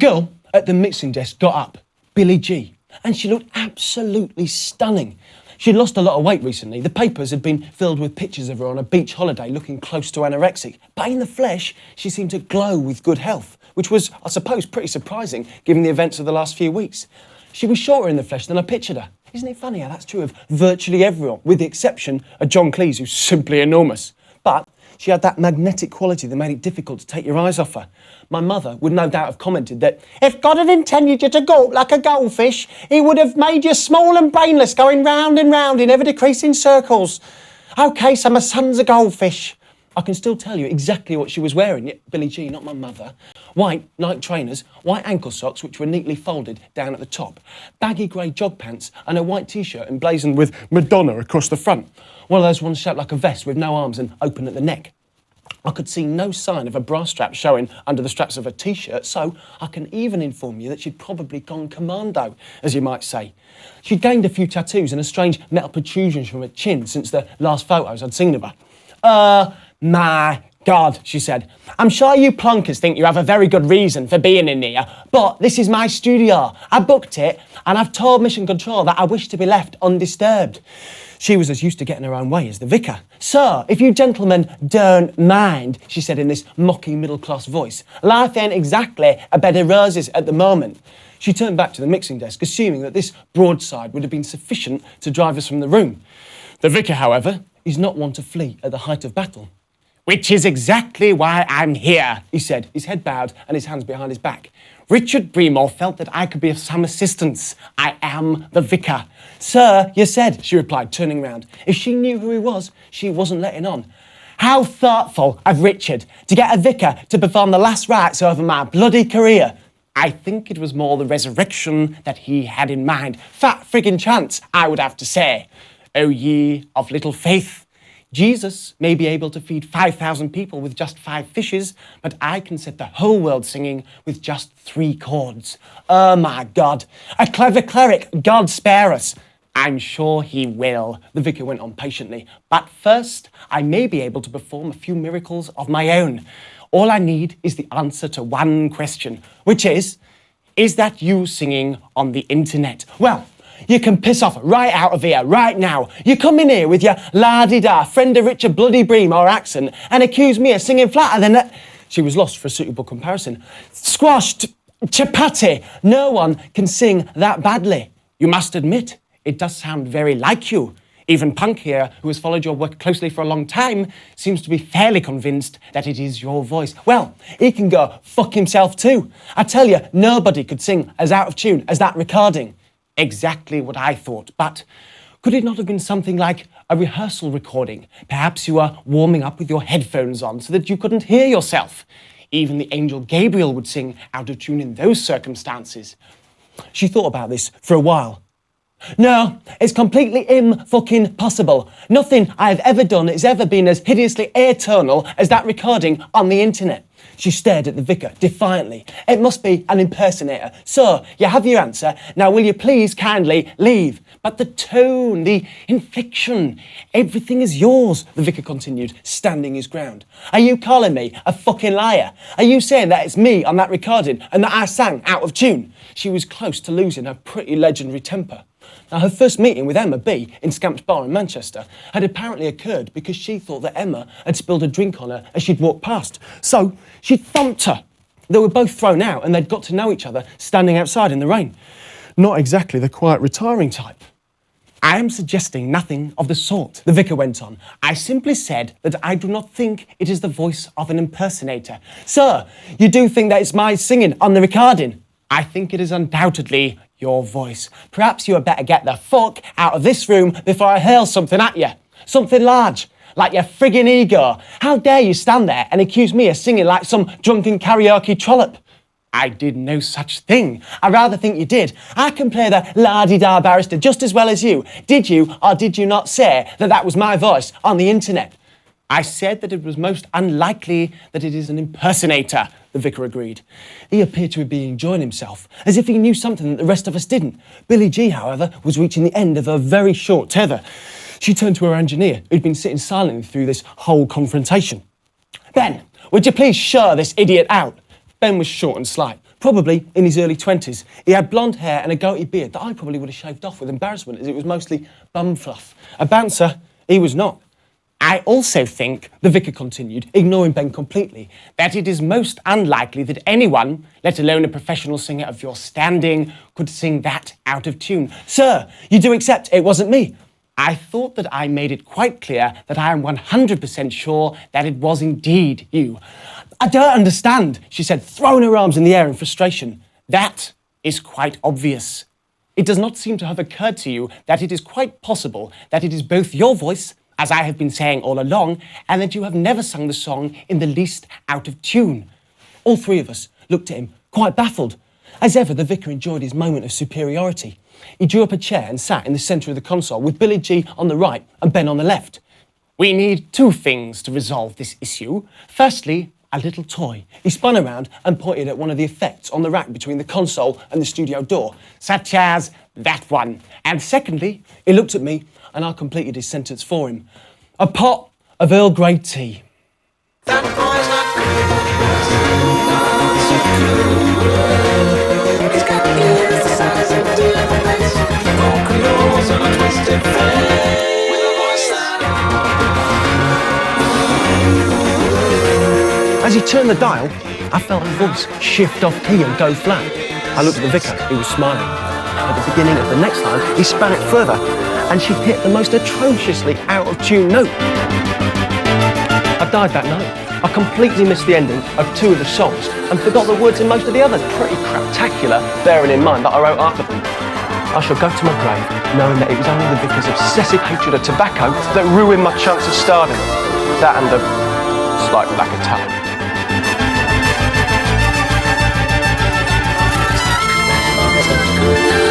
girl at the mixing desk got up, Billie G, and she looked absolutely stunning. She'd lost a lot of weight recently. The papers had been filled with pictures of her on a beach holiday looking close to anorexic. But in the flesh, she seemed to glow with good health, which was, I suppose, pretty surprising given the events of the last few weeks. She was shorter in the flesh than I pictured her. Isn't it funny how that's true of virtually everyone, with the exception of John Cleese, who's simply enormous? But she had that magnetic quality that made it difficult to take your eyes off her. My mother would no doubt have commented that if God had intended you to gulp like a goldfish, he would have made you small and brainless, going round and round in ever-decreasing circles. OK, so my son's a goldfish. I can still tell you exactly what she was wearing, yet Billie G, not my mother. White Nike trainers, white ankle socks which were neatly folded down at the top, baggy grey jog pants and a white t-shirt emblazoned with Madonna across the front. One of those ones shaped like a vest with no arms and open at the neck. I could see no sign of a bra strap showing under the straps of her t-shirt, so I can even inform you that she'd probably gone commando, as you might say. She'd gained a few tattoos and a strange metal protrusions from her chin since the last photos I'd seen of her. My God, she said. I'm sure you plonkers think you have a very good reason for being in here, but this is my studio. I booked it, and I've told Mission Control that I wish to be left undisturbed. She was as used to getting her own way as the vicar. So, if you gentlemen don't mind, she said in this mocking middle-class voice, life ain't exactly a bed of roses at the moment. She turned back to the mixing desk, assuming that this broadside would have been sufficient to drive us from the room. The vicar, however, is not one to flee at the height of battle. Which is exactly why I'm here, he said, his head bowed and his hands behind his back. Richard Breamore felt that I could be of some assistance. I am the vicar. Sir, you said, she replied, turning round. If she knew who he was, she wasn't letting on. How thoughtful of Richard to get a vicar to perform the last rites over my bloody career. I think it was more the resurrection that he had in mind. Fat friggin' chance, I would have to say. O ye of little faith. Jesus may be able to feed 5,000 people with just 5 fishes, but I can set the whole world singing with just 3 chords. Oh my God, a clever cleric, God spare us. I'm sure he will, the vicar went on patiently. But first, I may be able to perform a few miracles of my own. All I need is the answer to one question, which is that you singing on the internet? Well, you can piss off right out of here, right now. You come in here with your la-di-da, friend of Richard Bloody Breamore accent and accuse me of singing flatter than that. She was lost for a suitable comparison. Squashed, chapati. No one can sing that badly. You must admit, it does sound very like you. Even Punk here, who has followed your work closely for a long time, seems to be fairly convinced that it is your voice. Well, he can go fuck himself too. I tell you, nobody could sing as out of tune as that recording. Exactly what I thought, but could it not have been something like a rehearsal recording? Perhaps you were warming up with your headphones on so that you couldn't hear yourself. Even the angel Gabriel would sing out of tune in those circumstances. She thought about this for a while. No, it's completely im-fucking-possible. Nothing I've ever done has ever been as hideously atonal as that recording on the internet. She stared at the vicar defiantly. It must be an impersonator. So, you have your answer. Now, will you please kindly leave? But the tone, the inflection, everything is yours, the vicar continued, standing his ground. Are you calling me a fucking liar? Are you saying that it's me on that recording and that I sang out of tune? She was close to losing her pretty legendary temper. Now, her first meeting with Emma B in Scamp's Bar in Manchester had apparently occurred because she thought that Emma had spilled a drink on her as she'd walked past. So she thumped her. They were both thrown out and they'd got to know each other standing outside in the rain. Not exactly the quiet, retiring type. I am suggesting nothing of the sort, the vicar went on. I simply said that I do not think it is the voice of an impersonator. Sir, you do think that it's my singing on the recording? I think it is undoubtedly your voice. Perhaps you had better get the fuck out of this room before I hurl something at you. Something large, like your friggin' ego. How dare you stand there and accuse me of singing like some drunken karaoke trollop? I did no such thing. I rather think you did. I can play the la-di-da barrister just as well as you. Did you or did you not say that that was my voice on the internet? I said that it was most unlikely that it is an impersonator, the vicar agreed. He appeared to be enjoying himself, as if he knew something that the rest of us didn't. Billie G, however, was reaching the end of her very short tether. She turned to her engineer, who'd been sitting silently through this whole confrontation. Ben, would you please show this idiot out? Ben was short and slight, probably in his early 20s. He had blonde hair and a goatee beard that I probably would have shaved off with embarrassment, as it was mostly bum fluff. A bouncer, he was not. I also think, the vicar continued, ignoring Ben completely, that it is most unlikely that anyone, let alone a professional singer of your standing, could sing that out of tune. Sir, you do accept it wasn't me? I thought that I made it quite clear that I am 100% sure that it was indeed you. I don't understand, she said, throwing her arms in the air in frustration. That is quite obvious. It does not seem to have occurred to you that it is quite possible that it is both your voice, as I have been saying all along, and that you have never sung the song in the least out of tune. All three of us looked at him, quite baffled. As ever, the vicar enjoyed his moment of superiority. He drew up a chair and sat in the centre of the console, with Billy G on the right and Ben on the left. We need two things to resolve this issue. Firstly, a little toy. He spun around and pointed at one of the effects on the rack between the console and the studio door, such as that one. And secondly, he looked at me and I completed his sentence for him. A pot of Earl Grey tea. That boy's not cool. He's got ears the size of diamonds, vocal cords on a twisted face, with a voice that... As he turned the dial, I felt his voice shift off key and go flat. I looked at the vicar, he was smiling. At the beginning of the next line, he span it further, and she hit the most atrociously out-of-tune note. I died that night. I completely missed the ending of two of the songs and forgot the words in most of the others. Pretty craptacular, bearing in mind that I wrote half of them. I shall go to my grave knowing that it was only the vicar's obsessive hatred of tobacco that ruined my chance of starting. That and a slight lack of talent. Good.